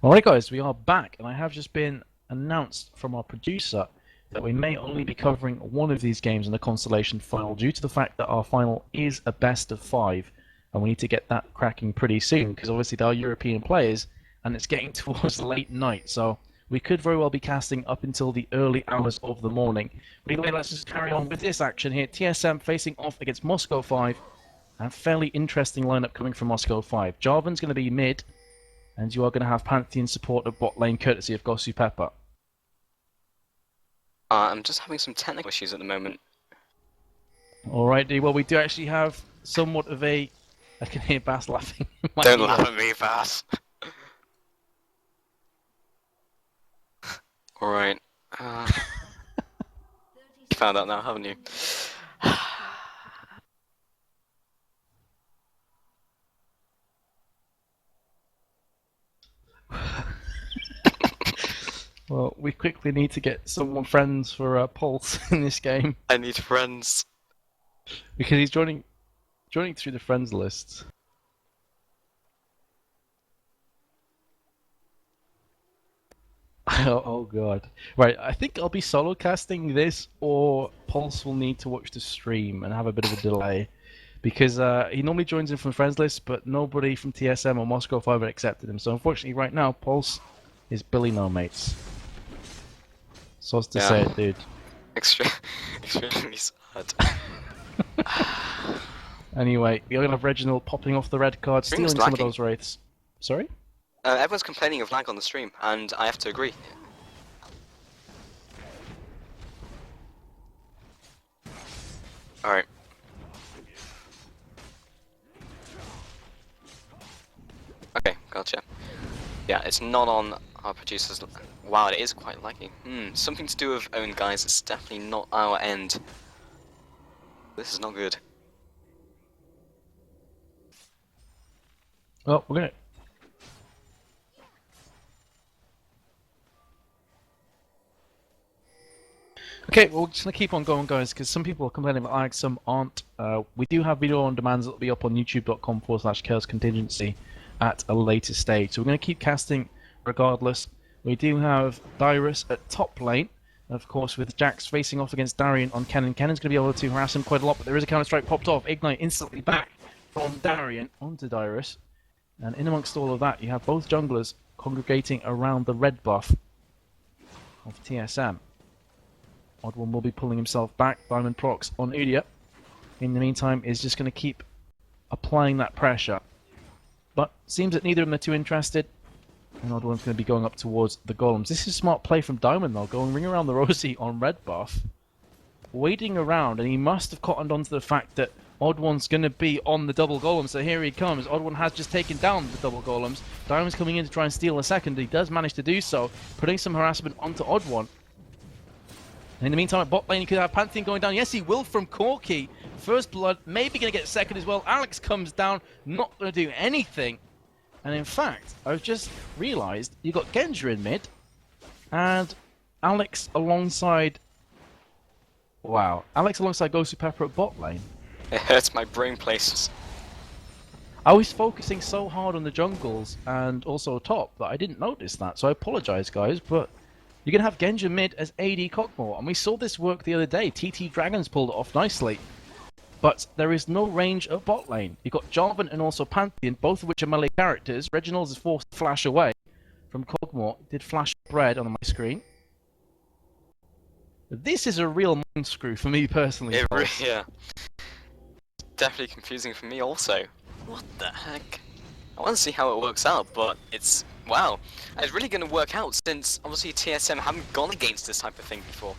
Alright guys, we are back and I have just been announced from our producer that we may only be covering one of these games in the Consolation final due to the fact that our final is a best of 5 and we need to get that cracking pretty soon because obviously there are European players and it's getting towards late night, so we could very well be casting up until the early hours of the morning. But anyway, let's just carry on with this action here. TSM facing off against Moscow 5, and fairly interesting lineup coming from Moscow 5. Jarvan's going to be mid, and you are going to have Pantheon support of bot lane courtesy of Gosu Pepper. I'm just having some technical issues at the moment. Alrighty, well we do actually have somewhat of a... I can hear Bass laughing. Don't laugh at me, Bass. Alright. You found out now, haven't you? Well, we quickly need to get someone friends for Pulse in this game. I need friends. Because he's joining through the friends list. Oh god. Right, I think I'll be solo casting this, or Pulse will need to watch the stream and have a bit of a delay. Because he normally joins in from the friends list, but nobody from TSM or Moscow 5 had accepted him. So unfortunately right now, Pulse is Billy No Mates. So as to say it, dude. Extremely sad. Anyway, you're going to have Reginald popping off the red card, stealing some of those wraiths. Sorry? Everyone's complaining of lag on the stream, and I have to agree. Alright. Okay, gotcha. Yeah, it's not on our producers. Wow, it is quite laggy. Something to do with own guys. It's definitely not our end. This is not good. Well, we're gonna... Okay, well, we're just gonna keep on going, guys, because some people are complaining about lag, some aren't. We do have video on demands that will be up on youtube.com/chaos contingency at a later stage. So we're gonna keep casting regardless. We do have Dyrus at top lane, of course, with Jax facing off against Darian on Kennen. Kennen's going to be able to harass him quite a lot, but there is a counter-strike popped off. Ignite instantly back from Darian onto Dyrus. And in amongst all of that, you have both junglers congregating around the red buff of TSM. Odd One will be pulling himself back. Diamond procs on Udia. In the meantime, is just going to keep applying that pressure. But seems that neither of them are too interested. And Odd One's going to be going up towards the golems. This is smart play from Diamond though, going ring around the rosy on red buff. Waiting around, and he must have cottoned onto the fact that Odd One's going to be on the double golem, so here he comes. Odd One has just taken down the double golems. Diamond's coming in to try and steal a second. He does manage to do so, putting some harassment onto Odd One. And in the meantime, at bot lane, you could have Pantheon going down. Yes, he will from Corki. First blood, maybe going to get second as well. Alex comes down, not going to do anything. And in fact, I've just realised you got Genja in mid, and Alex alongside... Wow, Alex alongside Gosu Pepper at bot lane. It hurts my brain places. I was focusing so hard on the jungles and also top that I didn't notice that, so I apologise guys, but you're going to have Genja mid as AD Cockmore, and we saw this work the other day. TT Dragons pulled it off nicely. But there is no range at bot lane. You've got Jarvan and also Pantheon, both of which are melee characters. Reginald is forced to flash away from Cogmore. Did flash bread on my screen. This is a real mind screw for me personally. Yeah. Definitely confusing for me also. What the heck? I want to see how it works out, but it's... Wow. It's really going to work out since obviously TSM haven't gone against this type of thing before.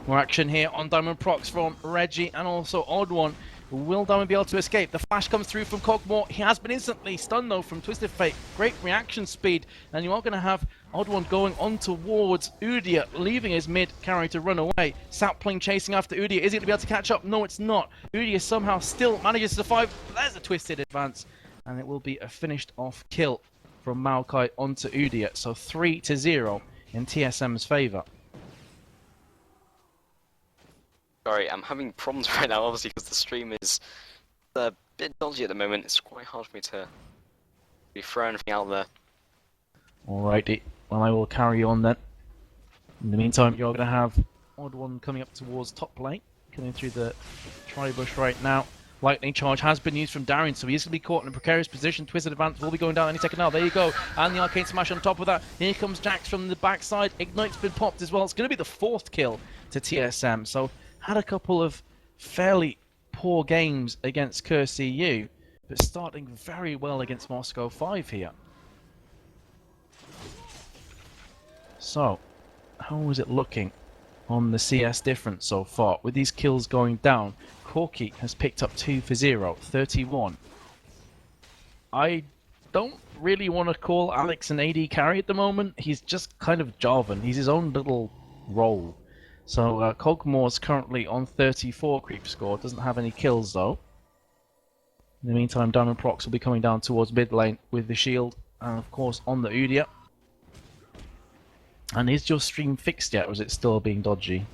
More action here on Diamond procs from Reggie and also Odd One. Will Diamond be able to escape? The flash comes through from Cogmore. He has been instantly stunned though from Twisted Fate. Great reaction speed. And you are going to have Odd One going on towards Udia, leaving his mid carry to run away. Sapling chasing after Udia. Is he going to be able to catch up? No, it's not. Udia somehow still manages to survive. There's a twisted advance. And it will be a finished off kill from Maokai onto Udia. So 3-0 in TSM's favour. Sorry, I'm having problems right now, obviously, because the stream is a bit dodgy at the moment. It's quite hard for me to throw anything out there. Alrighty, well I will carry on then. In the meantime, you're going to have Odd One coming up towards top lane, coming through the tri-bush right now. Lightning charge has been used from Darian, so he is going to be caught in a precarious position. Twisted advance will be going down any second now. There you go. And the arcane smash on top of that. Here comes Jax from the backside. Ignite's been popped as well. It's going to be the 4th kill to TSM. So had a couple of fairly poor games against Curse EU, but starting very well against Moscow 5 here. So, how is it looking on the CS difference so far? With these kills going down, Corky has picked up 2 for 0, 31. I don't really want to call Alex an AD carry at the moment. He's just kind of Jarvan. He's his own little role. So Cogmore's currently on 34 creep score. Doesn't have any kills though. In the meantime, Diamond Prox will be coming down towards mid lane with the shield. And of course on the Udyr. And is your stream fixed yet, or is it still being dodgy?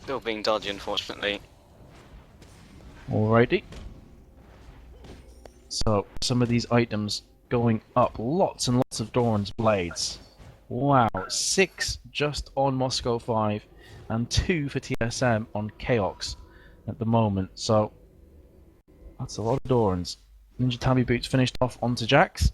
Still being dodgy, unfortunately. Alrighty. So, some of these items going up. Lots and lots of Doran's blades. Wow, 6 just on Moscow 5, and 2 for TSM on Chaos at the moment. So, that's a lot of Dorans. Ninja Tabi Boots finished off onto Jax.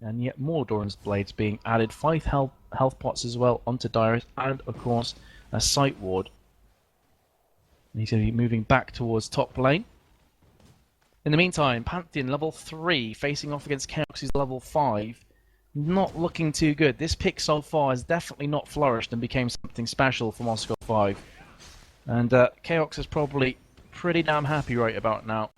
And yet more Doran's blades being added. 5 health pots as well onto Dyrus, and of course a sight ward. And he's going to be moving back towards top lane. In the meantime, Pantheon level 3 facing off against Chaos, who's level 5. Not looking too good. This pick so far has definitely not flourished and became something special for Moscow 5. And Chaos is probably pretty damn happy right about now.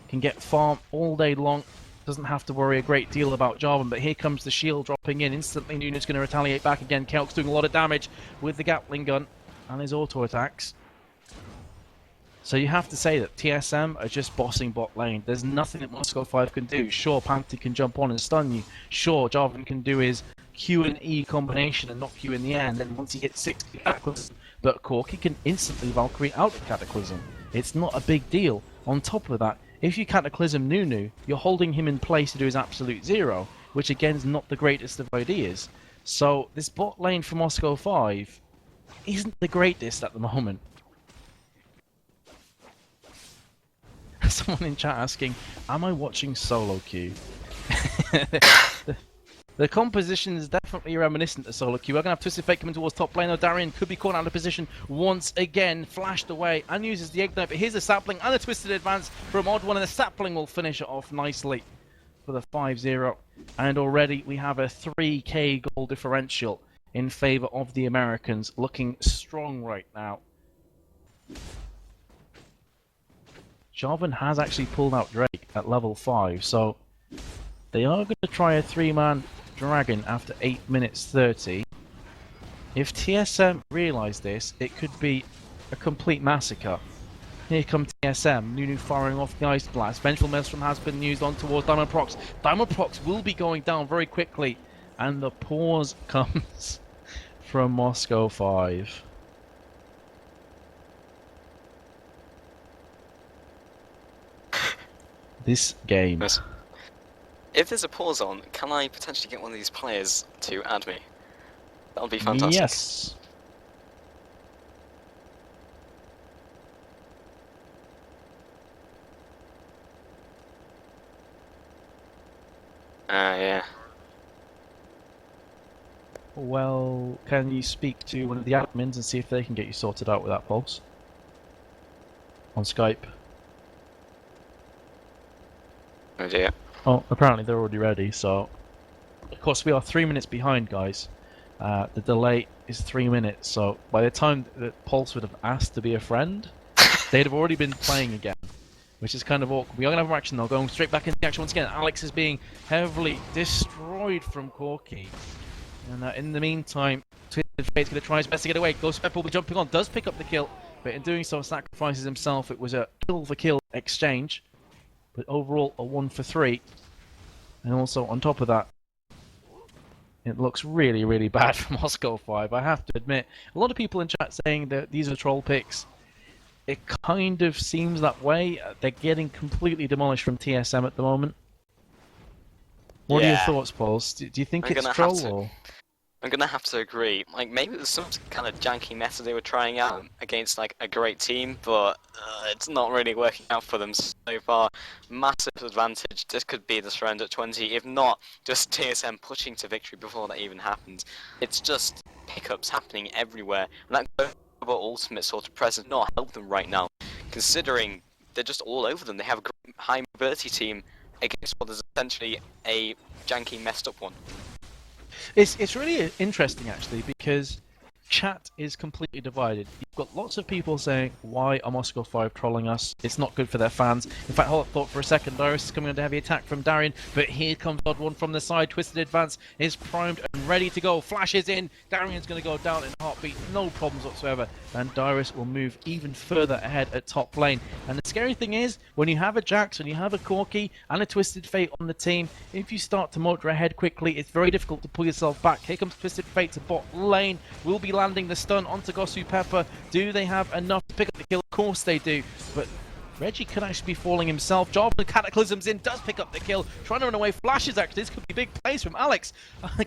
Can get farm all day long. Doesn't have to worry a great deal about Jarvan, but here comes the shield dropping in. Instantly, Nuna's going to retaliate back again. Chaos doing a lot of damage with the Gatling gun and his auto attacks. So you have to say that TSM are just bossing bot lane. There's nothing that Moscow 5 can do. Sure, Pantheon can jump on and stun you. Sure, Jarvan can do his Q and E combination and knock you in the air, and then once he hits 6 Cataclysm, but Corky can instantly Valkyrie out of Cataclysm. It's not a big deal. On top of that, if you Cataclysm Nunu, you're holding him in place to do his absolute 0, which again is not the greatest of ideas. So this bot lane for Moscow 5 isn't the greatest at the moment. Someone in chat asking, am I watching solo queue? The composition is definitely reminiscent of solo queue. We're going to have Twisted Fate coming towards top lane. Though Darian could be caught out of position once again. Flashed away and uses the Ignite. But here's a sapling and a Twisted Advance from Odd One. And the sapling will finish it off nicely for the 5-0. And already we have a 3k goal differential in favor of the Americans. Looking strong right now. Jarvan has actually pulled out Drake at level 5. So they are going to try a 3-man dragon after 8 minutes 30. If TSM realise this, it could be a complete massacre. Here comes TSM, Nunu firing off the Ice Blast. Vengeful Maelstrom has been used on towards Diamond Prox. Diamond Prox will be going down very quickly, and the pause comes from Moscow 5. This game. Yes. If there's a pause on, can I potentially get one of these players to add me? That would be fantastic. Yes. Yeah. Well, can you speak to one of the admins and see if they can get you sorted out with that pulse? On Skype. Oh dear. Oh, apparently they're already ready, so... Of course, we are 3 minutes behind, guys. The delay is 3 minutes, so by the time that Pulse would have asked to be a friend, they'd have already been playing again. Which is kind of awkward. We are going to have action though, going straight back into the action once again. Alex is being heavily destroyed from Corky. And in the meantime, Twisted Fate's going to try his best to get away. Ghost Pepper will be jumping on, does pick up the kill, but in doing so sacrifices himself. It was a kill for kill exchange. But overall, a 1 for 3. And also, on top of that, it looks really, really bad for Moscow 5. I have to admit, a lot of people in chat saying that these are troll picks. It kind of seems that way. They're getting completely demolished from TSM at the moment. What are your Yeah, thoughts, Paul? Do you think I'm it's gonna have troll to. or? I'm gonna have to agree. Like maybe it was some kind of janky meta they were trying out against like a great team, but it's not really working out for them so far. Massive advantage. This could be the surrender at 20, if not just TSM pushing to victory before that even happens. It's just pickups happening everywhere, and that global ultimate sort of presence not help them right now, considering they're just all over them. They have a high mobility team against what is essentially a janky, messed up one. It's really interesting actually because chat is completely divided. You've got lots of people saying, "Why are Moscow 5 trolling us? It's not good for their fans." In fact, hold up, thought for a second, Dyrus is coming under heavy attack from Darian, but here comes Odd One from the side. Twisted Advance is primed and ready to go. Flashes in. Darian's going to go down in a heartbeat, no problems whatsoever, and Dyrus will move even further ahead at top lane. And the scary thing is, when you have a Jax, when you have a Corki, and a Twisted Fate on the team, if you start to motor ahead quickly, it's very difficult to pull yourself back. Here comes Twisted Fate to bot lane. Will be landing the stun onto Gosu Pepper. Do they have enough to pick up the kill? Of course they do, but Reggie could actually be falling himself. Job with Cataclysms in, does pick up the kill. Trying to run away, flashes actually. This could be big plays from Alex.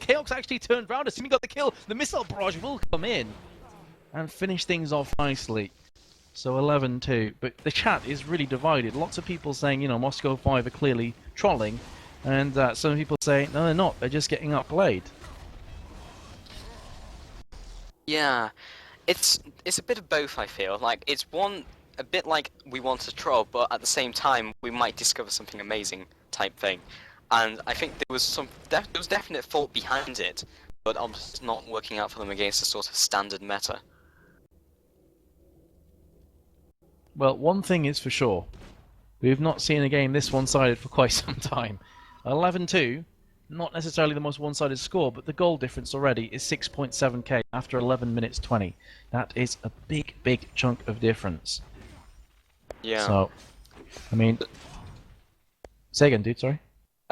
Chaos actually turned around, assuming he got the kill. The missile barrage will come in and finish things off nicely. So 11-2, but the chat is really divided. Lots of people saying, you know, Moscow 5 are clearly trolling, and some people say, no, they're not. They're just getting outplayed. Yeah, it's a bit of both. I feel like it's a bit like we want to troll, but at the same time we might discover something amazing type thing. And I think there was there was definite fault behind it, but obviously it's not working out for them against a sort of standard meta. Well, one thing is for sure. We've not seen a game this one-sided for quite some time. 11-2, not necessarily the most one-sided score, but the goal difference already is 6.7k after 11 minutes 20. That is a big, big chunk of difference. Yeah. So, I mean, say again, dude. Sorry.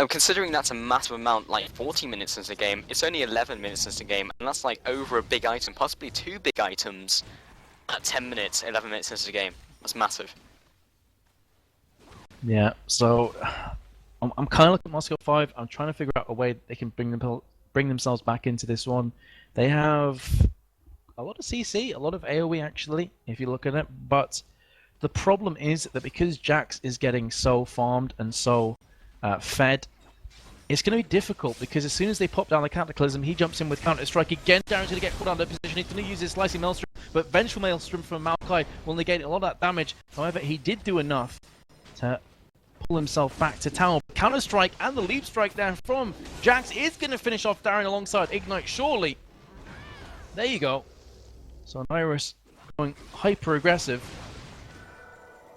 Considering that's a massive amount, like 40 minutes into the game, it's only 11 minutes into the game, and that's like over a big item, possibly two big items at 10 minutes, 11 minutes into the game. That's massive. Yeah. So, I'm kind of looking at Moscow 5. I'm trying to figure out a way they can bring themselves back into this one. They have a lot of CC, a lot of AoE actually, if you look at it, but the problem is that because Jax is getting so farmed and so fed, it's going to be difficult because as soon as they pop down the Cataclysm, he jumps in with Counter-Strike again. Darren's going to get put under position. He's going to use his Slicing Maelstrom, but Vengeful Maelstrom from Maokai will negate a lot of that damage. However, he did do enough to pull himself back to tower. Counter-Strike and the Leap Strike there from Jax is going to finish off Darren alongside Ignite, surely. There you go. So Nyrus going hyper-aggressive.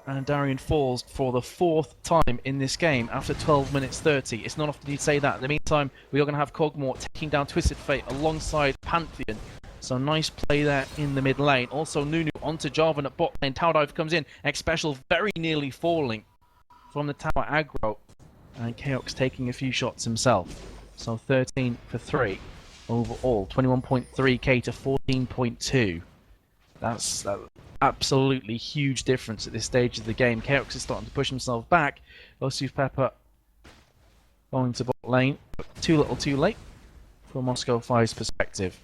And Darian falls for the 4th time in this game after 12 minutes 30. It's not often you'd say that. In the meantime, we are going to have Kog'Maw taking down Twisted Fate alongside Pantheon. So nice play there in the mid lane. Also Nunu onto Jarvan at bot lane. Tower Dive comes in. X-Special very nearly falling from the tower aggro. And Chaos taking a few shots himself. So 13 for 3 overall. 21.3k to 14.2. That's absolutely huge difference at this stage of the game. Chaos is starting to push himself back. Gosu Pepper going to bot lane, but too little too late from Moscow 5's perspective.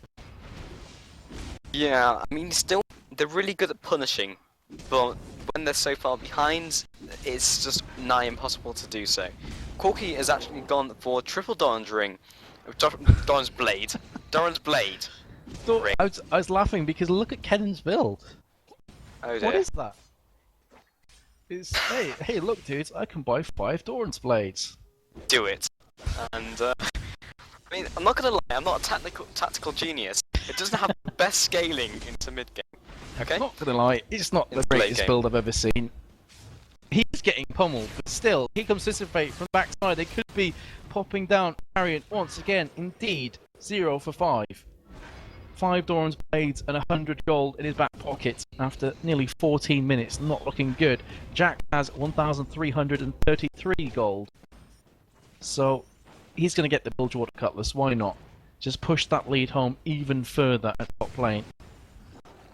Yeah, I mean, still, they're really good at punishing, but when they're so far behind, it's just nigh impossible to do so. Corki has actually gone for triple Doran's ring, Doran's blade. Doran's blade. I was laughing because look at Kennan's build. Oh dear. What is that? It's hey, look, dudes! I can buy 5 Doran's blades. Do it. And I mean, I'm not gonna lie, I'm not a tactical genius. It doesn't have the best scaling into mid game. Okay. I'm not gonna lie, it's not the greatest build I've ever seen. He's getting pummeled, but still, here comes Twisted Fate from the backside. They could be popping down Arian once again. Indeed, 0 for 5. 5 Doran's blades and 100 gold in his back pocket after nearly 14 minutes. Not looking good. Jack has 1,333 gold. So he's going to get the Bilgewater Cutlass. Why not? Just push that lead home even further at top lane.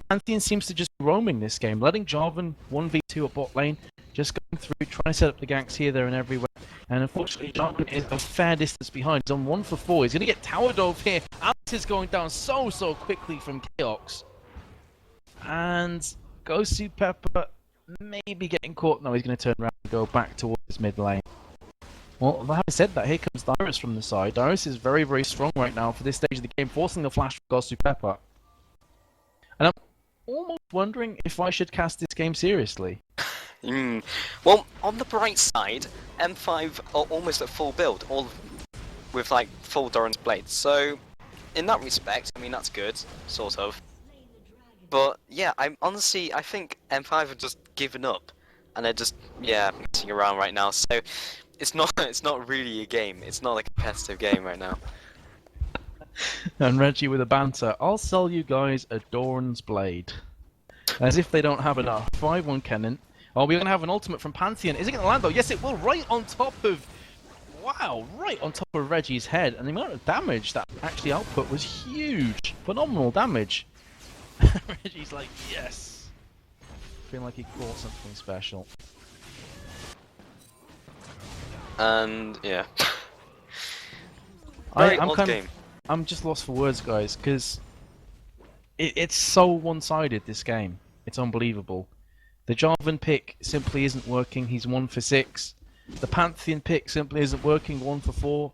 Pantheon seems to just be roaming this game, letting Jarvan 1v2 at bot lane, just going through, trying to set up the ganks here, there and everywhere. And unfortunately, Jarvan is a fair distance behind. He's on 1 for 4. He's going to get tower dove here. Alex is going down so quickly from Chaos. And Gosu Pepper maybe getting caught. No, he's going to turn around and go back towards his mid lane. Well, having said that, here comes Dyrus from the side. Dyrus is very strong right now for this stage of the game, forcing the flash from Gosu Pepper. And I'm almost wondering if I should cast this game seriously. Well, on the bright side, M5 are almost at full build, all with like full Doran's blades. So, in that respect, I mean that's good, sort of. But yeah, I think M5 have just given up, and they're just messing around right now. So, it's not really a game. It's not a competitive game right now. And Reggie with a banter. I'll sell you guys a Doran's blade. As if they don't have enough. 5-1 Kennen. Oh, we're going to have an ultimate from Pantheon. Is it going to land though? Yes, it will. Right on top of... Wow, right on top of Reggie's head. And the amount of damage that actually output was huge. Phenomenal damage. Reggie's like, yes. Feeling like he caught something special. And, yeah. I'm just lost for words, guys, because it's so one-sided, this game. It's unbelievable. The Jarvan pick simply isn't working. He's 1 for 6. The Pantheon pick simply isn't working. 1 for 4.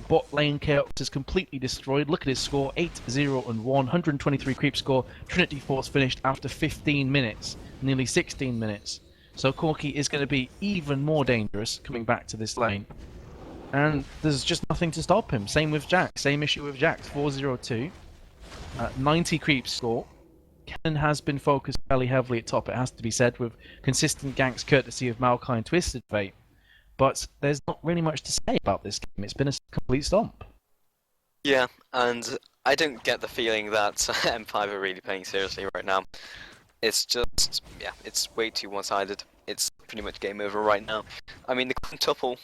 Bot lane Chaos is completely destroyed. Look at his score: 8-0-1, 123 creep score. Trinity Force finished after 15 minutes, nearly 16 minutes. So Corki is going to be even more dangerous coming back to this lane. And there's just nothing to stop him. Same with Jax. Same issue with Jax. 4-0-2. 90 creep score. Kennen has been focused fairly heavily at top, it has to be said, with consistent ganks courtesy of Maokai and Twisted Fate. But there's not really much to say about this game. It's been a complete stomp. Yeah, and I don't get the feeling that M5 are really playing seriously right now. It's just, it's way too one-sided. It's pretty much game over right now. I mean, the quintuple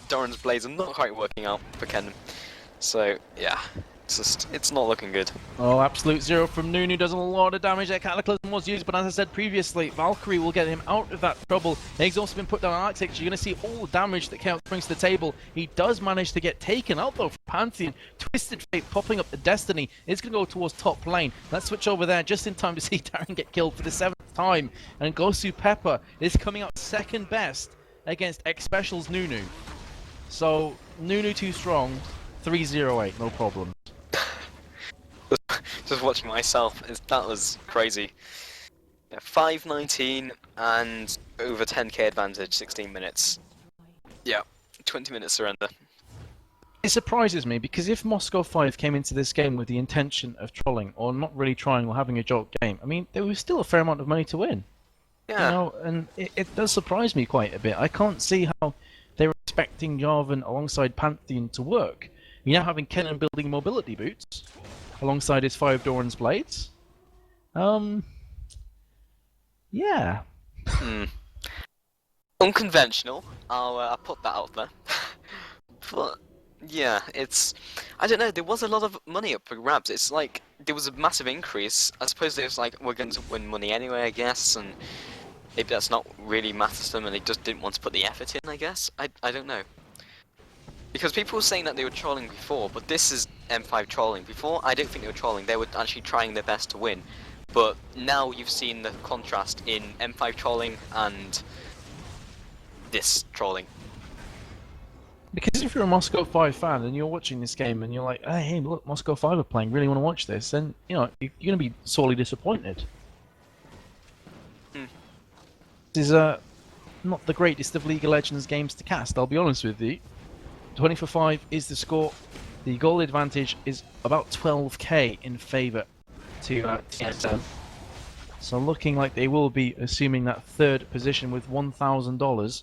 Doran's blades are not quite working out for Kennen. So, yeah, it's not looking good. Oh, absolute zero from Nunu does a lot of damage. That Cataclysm was used, but as I said previously, Valkyrie will get him out of that trouble. He's also been put down on Arctic. You're going to see all the damage that Chaos brings to the table. He does manage to get taken out, though, from Pantheon. Twisted Fate popping up the Destiny. It's going to go towards top lane. Let's switch over there just in time to see Darren get killed for the 7th time. And Gosu Pepper is coming out second best against X-Special's Nunu. So, Nunu too strong, 3-0-8, no problem. Just watching myself, that was crazy. 5-19 and over 10k advantage, 16 minutes. Yeah, 20 minutes surrender. It surprises me because if Moscow 5 came into this game with the intention of trolling or not really trying or having a joke game, I mean, there was still a fair amount of money to win. Yeah. You know, and it does surprise me quite a bit. I can't see how they were expecting Jarvan alongside Pantheon to work. You're now having Kennen building mobility boots alongside his 5 Doran's blades. Yeah. Unconventional. I'll put that out there. But yeah, I don't know. There was a lot of money up for grabs. It's like there was a massive increase. I suppose it was like we're going to win money anyway, I guess, and maybe that's not really matters to them, and they just didn't want to put the effort in. I guess I don't know. Because people were saying that they were trolling before, but this is M5 trolling. Before, I don't think they were trolling. They were actually trying their best to win. But now you've seen the contrast in M5 trolling and this trolling. Because if you're a Moscow 5 fan and you're watching this game and you're like, hey, look, Moscow 5 are playing, really want to watch this, then, you know, you're going to be sorely disappointed. This is not the greatest of League of Legends games to cast, I'll be honest with you. 20 for 5 is the score. The goal advantage is about 12k in favour to TSM. So looking like they will be assuming that 3rd position with $1,000.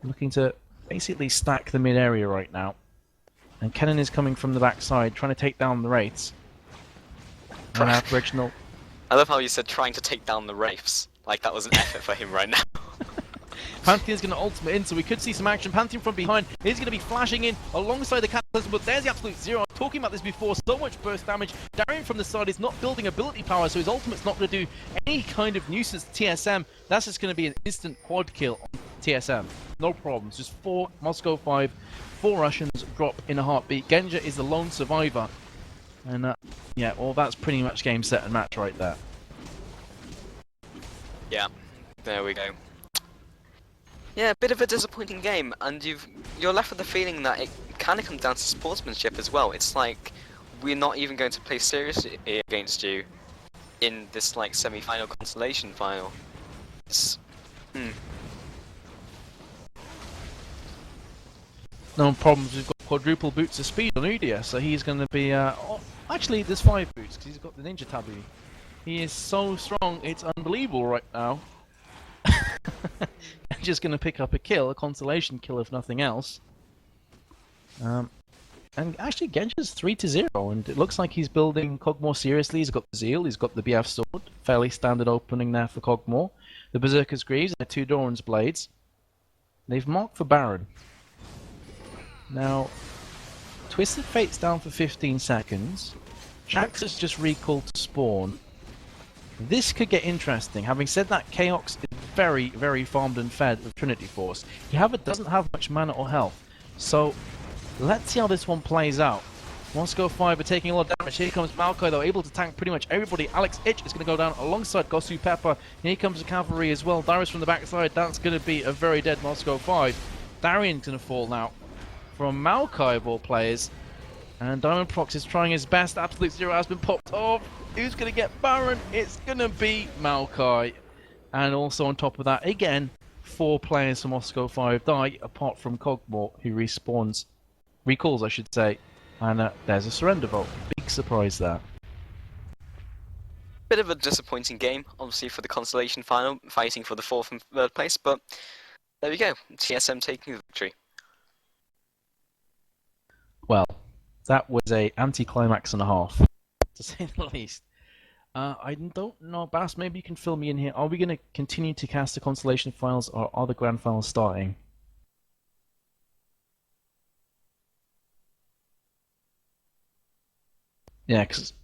Looking to basically stack the mid area right now. And Kennen is coming from the backside, trying to take down the Wraiths. And Reginald. I love how you said trying to take down the Wraiths. Like that was an effort for him right now. Pantheon's going to ultimate in, so we could see some action. Pantheon from behind is going to be flashing in alongside the Cataclysm, but there's the absolute zero. I was talking about this before, so much burst damage. Darian from the side is not building ability power, so his ultimate's not going to do any kind of nuisance to TSM. That's just going to be an instant quad kill on TSM. No problems. Just 4 Moscow 5, 4 Russians drop in a heartbeat. Genja is the lone survivor. And yeah, well, that's pretty much game, set, and match right there. Yeah, there we go. Yeah, a bit of a disappointing game, and you're left with the feeling that it kind of comes down to sportsmanship as well. It's like we're not even going to play seriously against you in this like semi-final consolation final. It's, No problems. We've got quadruple boots of speed on Udia, so he's going to be. Actually, there's 5 boots because he's got the ninja taboo. He is so strong, it's unbelievable right now. Just going to pick up a kill, a consolation kill if nothing else. And actually, Genja's 3-0, and it looks like he's building Kog'Maw seriously. He's got the Zeal, he's got the BF Sword, fairly standard opening there for Kog'Maw. The Berserker's Greaves, and 2 Doran's Blades. They've marked for Baron. Now, Twisted Fate's down for 15 seconds. Jax has just recalled to spawn. This could get interesting. Having said that, Chaos is very, very farmed and fed with Trinity Force. He doesn't have much mana or health. So, let's see how this one plays out. Moscow 5 are taking a lot of damage. Here comes Maokai, though, able to tank pretty much everybody. Alex Ich is going to go down alongside Gosu Pepper. Here comes the cavalry as well. Darius from the backside. That's going to be a very dead Moscow 5. Darian's going to fall now from Maokai of all players. And Diamond Prox is trying his best. Absolute Zero has been popped off. Who's going to get Baron? It's going to be Maokai. And also on top of that, again, 4 players from Moscow 5 die, apart from Kog'Maw, who respawns. Recalls, I should say. And there's a surrender vote. Big surprise there. bit of a disappointing game, obviously, for the consolation final, fighting for the 4th and 3rd place, but there we go. TSM taking the victory. Well, that was a anti-climax and a half, to say the least. I don't know, Bass, maybe you can fill me in here. Are we going to continue to cast the consolation finals, or are the grand finals starting? Yeah, because